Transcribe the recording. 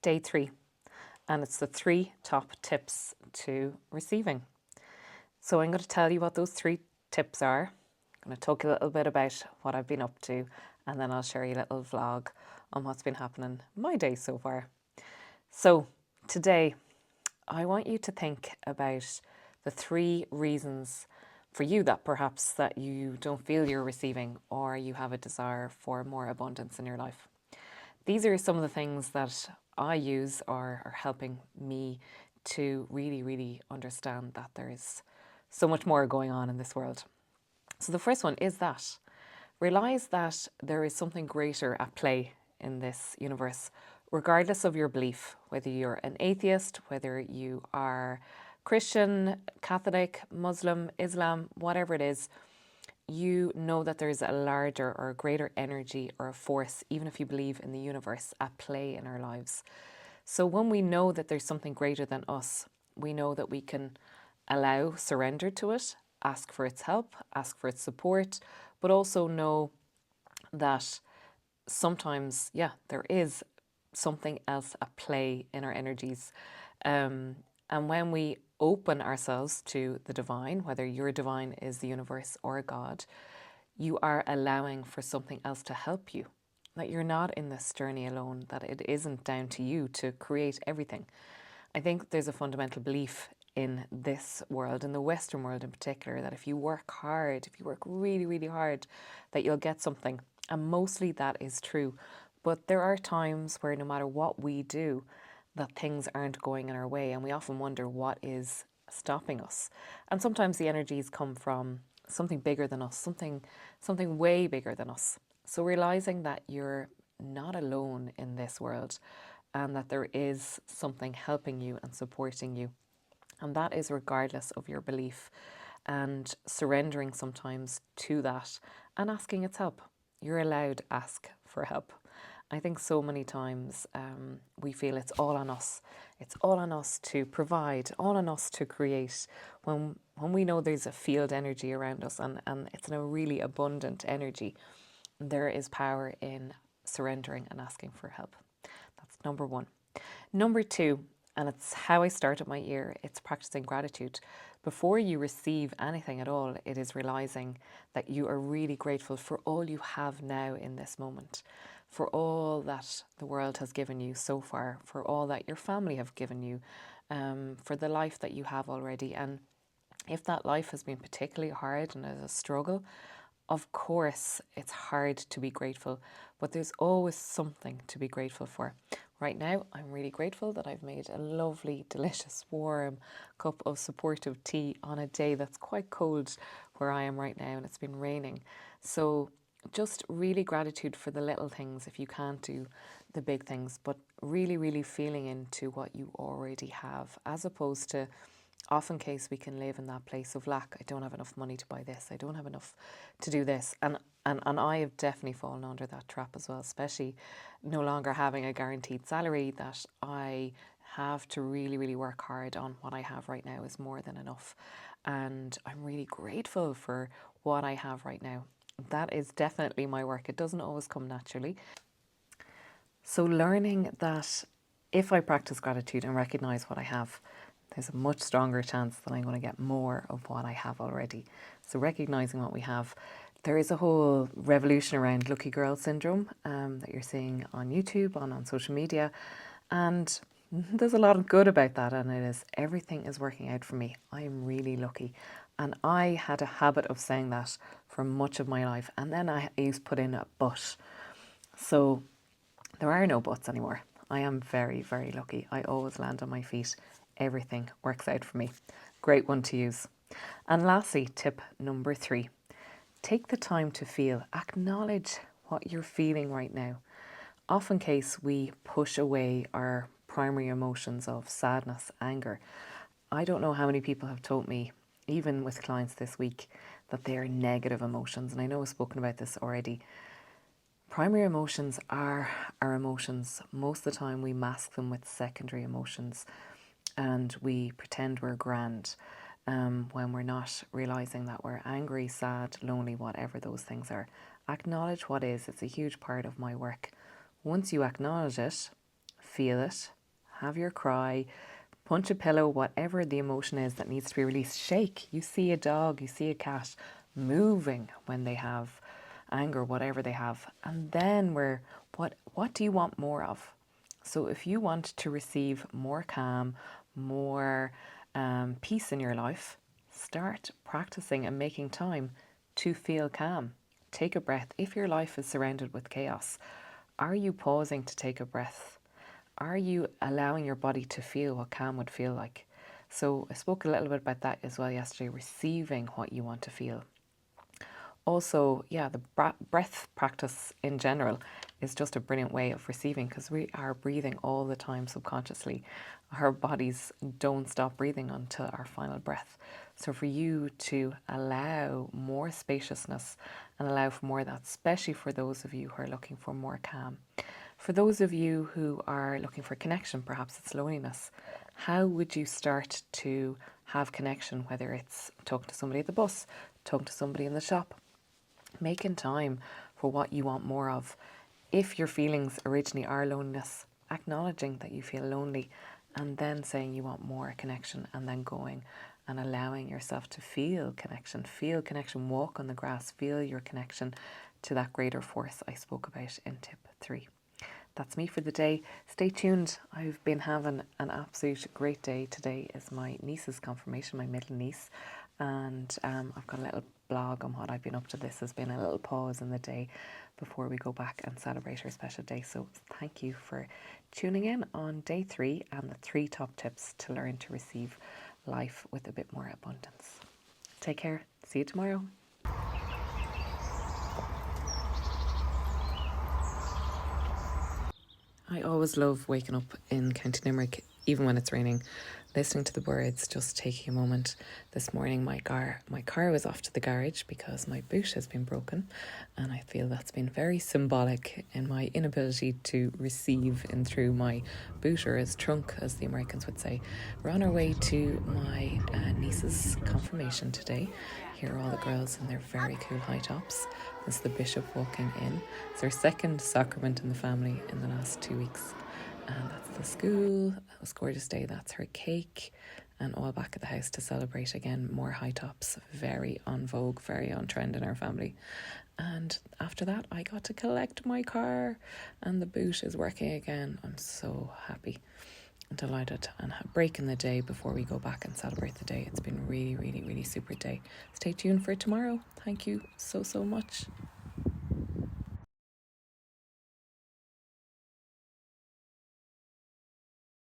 Day 3, and it's the 3 top tips to receiving. So I'm going to tell you what those 3 tips are. I'm going to talk a little bit about what I've been up to, and then I'll share you a little vlog on what's been happening my day so far. So today, I want you to think about the 3 reasons for you that perhaps that you don't feel you're receiving, or you have a desire for more abundance in your life. These are some of the things that I use or are helping me to really, really understand that there is so much more going on in this world. So the first one is that realize that there is something greater at play in this universe, regardless of your belief, whether you're an atheist, whether you are Christian, Catholic, Muslim, Islam, whatever it is. You know that there's a larger or a greater energy or a force, even if you believe in the universe, at play in our lives. So when we know that there's something greater than us, we know that we can allow surrender to it, ask for its help, ask for its support, but also know that sometimes, there is something else at play in our energies. And when we open ourselves to the divine, whether your divine is the universe or God, you are allowing for something else to help you. That you're not in this journey alone, that it isn't down to you to create everything. I think there's a fundamental belief in this world, in the Western world in particular, that if you work hard, if you work really, really hard, that you'll get something. And mostly that is true. But there are times where no matter what we do, that things aren't going in our way. And we often wonder what is stopping us. And sometimes the energies come from something bigger than us, something way bigger than us. So realizing that you're not alone in this world and that there is something helping you and supporting you. And that is regardless of your belief, and surrendering sometimes to that and asking its help. You're allowed to ask for help. I think so many times we feel it's all on us. It's all on us to provide, all on us to create, when we know there's a field energy around us, and it's a really abundant energy. There is power in surrendering and asking for help. That's number 1. Number 2, and it's how I started my year, it's practicing gratitude. Before you receive anything at all, it is realizing that you are really grateful for all you have now in this moment, for all that the world has given you so far, for all that your family have given you, for the life that you have already. And if that life has been particularly hard and is a struggle, of course, it's hard to be grateful, but there's always something to be grateful for. Right now, I'm really grateful that I've made a lovely, delicious, warm cup of supportive tea on a day that's quite cold where I am right now, and it's been raining. So just really gratitude for the little things if you can't do the big things, but really, really feeling into what you already have, as opposed to often case we can live in that place of lack. I don't have enough money to buy this. I don't have enough to do this. And I have definitely fallen under that trap as well, especially no longer having a guaranteed salary, that I have to really, really work hard on what I have right now is more than enough. And I'm really grateful for what I have right now. That is definitely my work. It doesn't always come naturally. So learning that if I practice gratitude and recognize what I have, there's a much stronger chance that I'm going to get more of what I have already. So recognizing what we have. There is a whole revolution around lucky girl syndrome that you're seeing on YouTube, on social media. And there's a lot of good about that, and it is everything is working out for me. I am really lucky. And I had a habit of saying that for much of my life. And then I used to put in a but. So there are no buts anymore. I am very, very lucky. I always land on my feet. Everything works out for me. Great one to use. And lastly, tip number 3. Take the time to feel. Acknowledge what you're feeling right now. Often case we push away our primary emotions of sadness, anger. I don't know how many people have told me, even with clients this week, that they are negative emotions. And I know I've spoken about this already. Primary emotions are our emotions. Most of the time we mask them with secondary emotions, and we pretend we're grand when we're not, realizing that we're angry, sad, lonely, whatever those things are. Acknowledge what is. It's a huge part of my work. Once you acknowledge it, feel it, have your cry, punch a pillow, whatever the emotion is that needs to be released. Shake. You see a dog, you see a cat moving when they have anger, whatever they have. And then what do you want more of? So if you want to receive more calm, more peace in your life, start practicing and making time to feel calm. Take a breath. If your life is surrounded with chaos, are you pausing to take a breath? Are you allowing your body to feel what calm would feel like? So I spoke a little bit about that as well yesterday, receiving what you want to feel. Also, yeah, the breath practice in general is just a brilliant way of receiving, because we are breathing all the time subconsciously. Our bodies don't stop breathing until our final breath. So for you to allow more spaciousness and allow for more of that, especially for those of you who are looking for more calm. For those of you who are looking for connection, perhaps it's loneliness, how would you start to have connection, whether it's talking to somebody at the bus, talking to somebody in the shop, making time for what you want more of. If your feelings originally are loneliness, acknowledging that you feel lonely and then saying you want more connection, and then going and allowing yourself to feel connection, walk on the grass, feel your connection to that greater force I spoke about in tip 3. That's me for the day. Stay tuned. I've been having an absolute great day. Today is my niece's confirmation, my middle niece. And I've got a little blog on what I've been up to. This has been a little pause in the day before we go back and celebrate her special day. So thank you for tuning in on day 3 and the 3 top tips to learn to receive life with a bit more abundance. Take care. See you tomorrow. I always love waking up in County Limerick, even when it's raining, listening to the birds, just taking a moment. This morning my car was off to the garage because my boot has been broken, and I feel that's been very symbolic in my inability to receive in through my boot, or his trunk, as the Americans would say. We're on our way to my niece's confirmation today. Here are all the girls in their very cool high tops. This is the bishop walking in. It's our second sacrament in the family in the last 2 weeks. And that's the school. That was a gorgeous day. That's her cake. And all back at the house to celebrate again. More high tops. Very on vogue, very on trend in our family. And after that, I got to collect my car. And the boot is working again. I'm so happy. Delighted, and a break in the day before we go back and celebrate the day. It's been really, really, really super day. Stay tuned for tomorrow. Thank you so much.